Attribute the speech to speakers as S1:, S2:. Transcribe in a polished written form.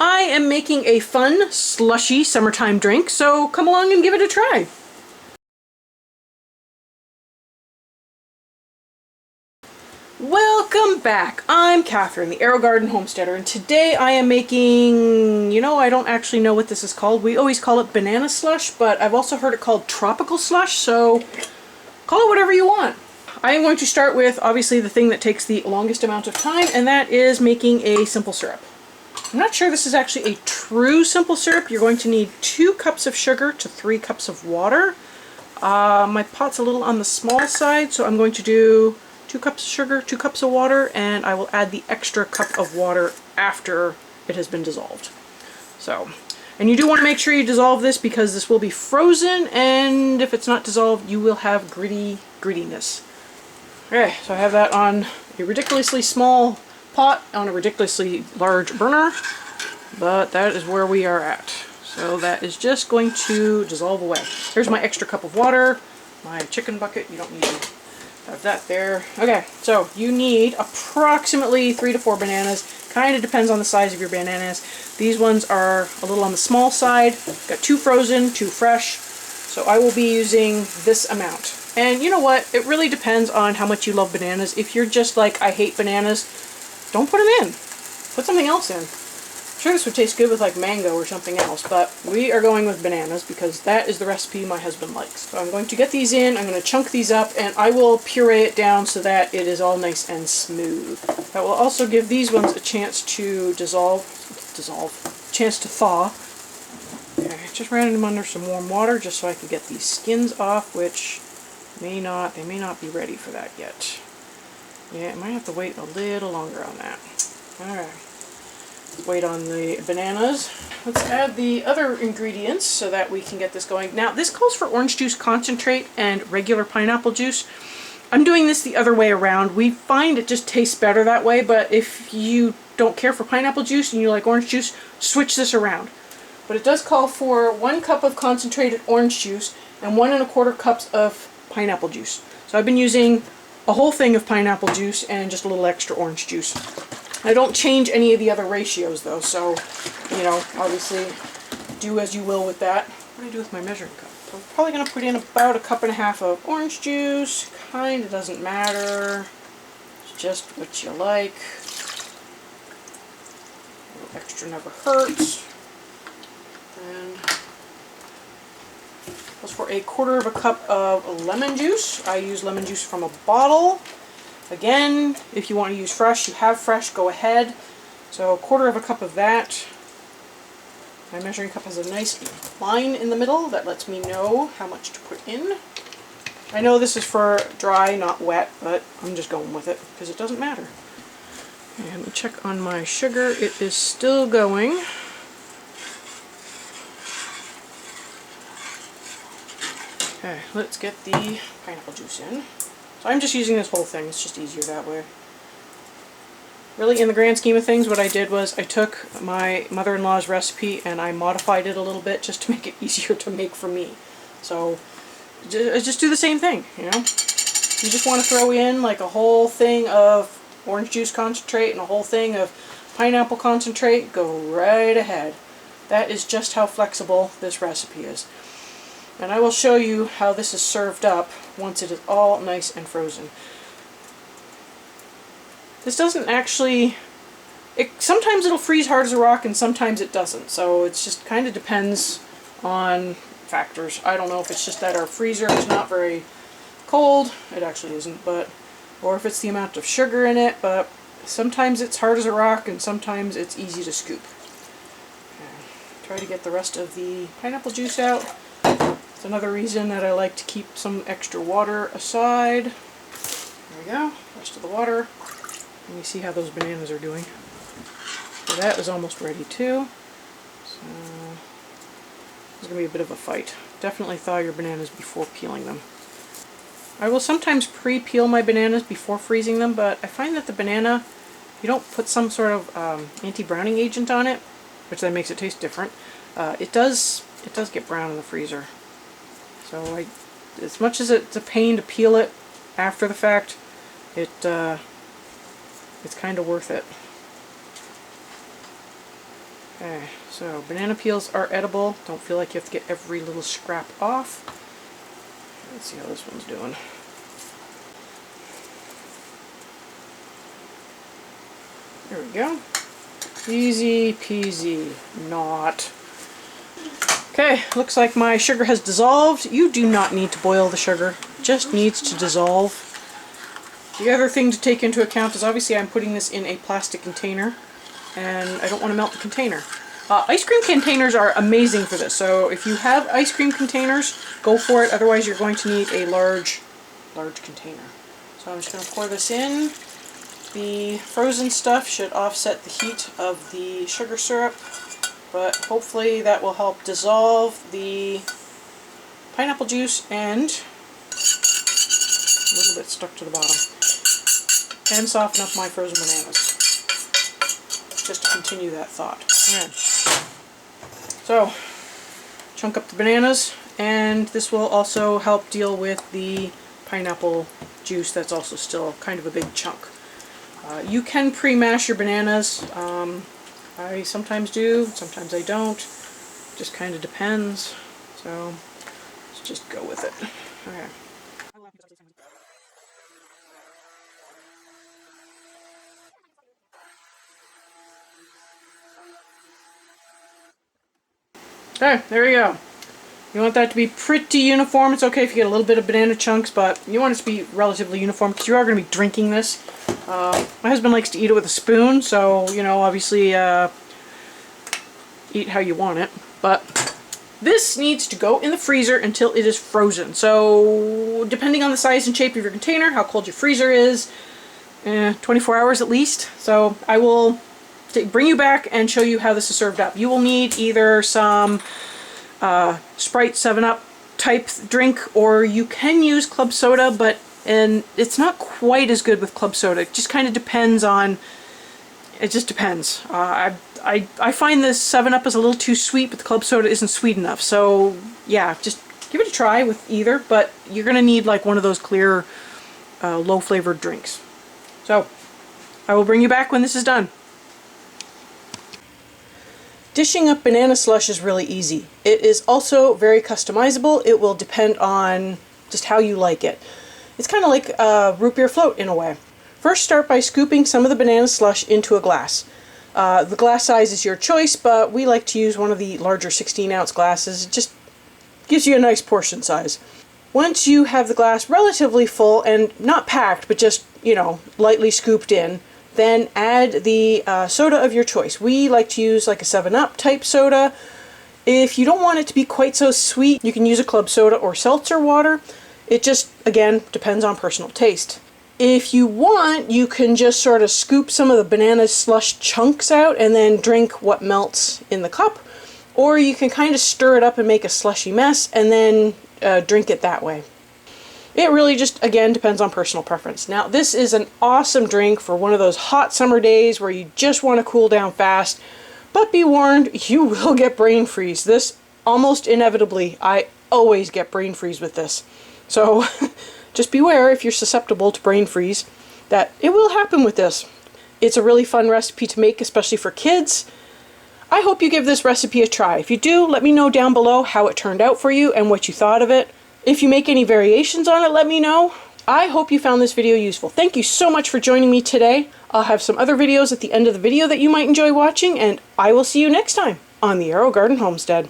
S1: I am making a fun, slushy summertime drink, so come along and give it a try. Welcome back. I'm Kathryn, the Aerogarden Homesteader, and today I am making, I don't actually know what this is called. We always call it banana slush, but I've also heard it called tropical slush, so call it whatever you want. I am going to start with, obviously, the thing that takes the longest amount of time, and that is making a simple syrup. I'm not sure this is actually a true simple syrup. You're going to need 2 cups of sugar to 3 cups of water. My pot's a little on the small side, so I'm going to do 2 cups of sugar, 2 cups of water, and I will add the extra cup of water after it has been dissolved. And you do want to make sure you dissolve this because this will be frozen, and if it's not dissolved, you will have grittiness. Okay, so I have that on a ridiculously small pot on a ridiculously large burner, but that is where we are at. So that is just going to dissolve away. Here's my extra cup of water, my chicken bucket. You don't need to have that there. Okay, so you need approximately 3 to 4 bananas. Kind of depends on the size of your bananas. These ones are a little on the small side. Got 2 frozen, 2 fresh. So I will be using this amount. And you know what? It really depends on how much you love bananas. If you're just like, I hate bananas, don't put them in. Put something else in. I'm sure this would taste good with like mango or something else, but we are going with bananas because that is the recipe my husband likes. So I'm going to get these in, I'm going to chunk these up, and I will puree it down so that it is all nice and smooth. That will also give these ones a chance to chance to thaw. Okay, just ran them under some warm water just so I could get these skins off, which they may not be ready for that yet. Yeah, I might have to wait a little longer on that. Alright, let's wait on the bananas. Let's add the other ingredients so that we can get this going. Now, this calls for orange juice concentrate and regular pineapple juice. I'm doing this the other way around. We find it just tastes better that way, but if you don't care for pineapple juice and you like orange juice, switch this around. But it does call for 1 cup of concentrated orange juice and 1 1/4 cups of pineapple juice. So I've been using a whole thing of pineapple juice and just a little extra orange juice. I don't change any of the other ratios though, so, obviously do as you will with that. What do I do with my measuring cup? I'm probably going to put in about 1.5 cups of orange juice. Kind of doesn't matter. It's just what you like. A little extra never hurts. And as for 1/4 cup of lemon juice, I use lemon juice from a bottle. Again, if you want to use fresh, you have fresh, go ahead. So 1/4 cup of that. My measuring cup has a nice line in the middle that lets me know how much to put in. I know this is for dry, not wet, but I'm just going with it because it doesn't matter. And let me check on my sugar. It is still going. Okay, let's get the pineapple juice in. So I'm just using this whole thing, it's just easier that way. Really, in the grand scheme of things, what I did was I took my mother-in-law's recipe and I modified it a little bit just to make it easier to make for me. So, just do the same thing, You just want to throw in like a whole thing of orange juice concentrate and a whole thing of pineapple concentrate, go right ahead. That is just how flexible this recipe is. And I will show you how this is served up once it is all nice and frozen. This doesn't actually... sometimes it'll freeze hard as a rock and sometimes it doesn't. So it just kind of depends on factors. I don't know if it's just that our freezer is not very cold. It actually isn't, but... or if it's the amount of sugar in it, but sometimes it's hard as a rock and sometimes it's easy to scoop. Okay. Try to get the rest of the pineapple juice out. It's another reason that I like to keep some extra water aside. There we go, rest of the water. Let me see how those bananas are doing. So that is almost ready too. So it's going to be a bit of a fight. Definitely thaw your bananas before peeling them. I will sometimes pre-peel my bananas before freezing them, but I find that the banana, you don't put some sort of anti-browning agent on it, which then makes it taste different. It does get brown in the freezer. So as much as it's a pain to peel it after the fact, it's kind of worth it. Okay, so banana peels are edible. Don't feel like you have to get every little scrap off. Let's see how this one's doing. There we go. Easy peasy. Not. Okay, looks like my sugar has dissolved. You do not need to boil the sugar. It just needs to dissolve. The other thing to take into account is obviously I'm putting this in a plastic container and I don't want to melt the container. Ice cream containers are amazing for this, so if you have ice cream containers, go for it. Otherwise you're going to need a large container. So I'm just going to pour this in. The frozen stuff should offset the heat of the sugar syrup, but hopefully that will help dissolve the pineapple juice and a little bit stuck to the bottom, and soften up my frozen bananas. Just to continue that thought. Okay. So, chunk up the bananas, and this will also help deal with the pineapple juice that's also still kind of a big chunk. You can pre-mash your bananas. I sometimes do, sometimes I don't. Just kind of depends. So, let's just go with it. Okay. Okay, there we go. You want that to be pretty uniform. It's okay if you get a little bit of banana chunks, but you want it to be relatively uniform because you are going to be drinking this. My husband likes to eat it with a spoon, so, you know, obviously eat how you want it. But this needs to go in the freezer until it is frozen. So, depending on the size and shape of your container, how cold your freezer is, 24 hours at least. So, I will bring you back and show you how this is served up. You will need either some Sprite 7-Up type drink, or you can use club soda, and it's not quite as good with club soda. It just kind of depends on, it just depends. I find this 7-Up is a little too sweet, but the club soda isn't sweet enough. So yeah, just give it a try with either, but you're going to need like one of those clear, low flavored drinks. So I will bring you back when this is done. Dishing up banana slush is really easy. It is also very customizable. It will depend on just how you like it. It's kind of like a root beer float in a way. First, start by scooping some of the banana slush into a glass. The glass size is your choice, but we like to use one of the larger 16-ounce glasses. It just gives you a nice portion size. Once you have the glass relatively full and not packed, but just, you know, lightly scooped in, then add the soda of your choice. We like to use like a 7-Up type soda. If you don't want it to be quite so sweet, you can use a club soda or seltzer water. It just, again, depends on personal taste. If you want, you can just sort of scoop some of the banana slush chunks out and then drink what melts in the cup. Or you can kind of stir it up and make a slushy mess and then drink it that way. It really just, again, depends on personal preference. Now, this is an awesome drink for one of those hot summer days where you just want to cool down fast. But be warned, you will get brain freeze. This, almost inevitably, I always get brain freeze with this. So, just beware if you're susceptible to brain freeze, that it will happen with this. It's a really fun recipe to make, especially for kids. I hope you give this recipe a try. If you do, let me know down below how it turned out for you and what you thought of it. If you make any variations on it, let me know. I hope you found this video useful. Thank you so much for joining me today. I'll have some other videos at the end of the video that you might enjoy watching, and I will see you next time on the Aerogarden Homestead.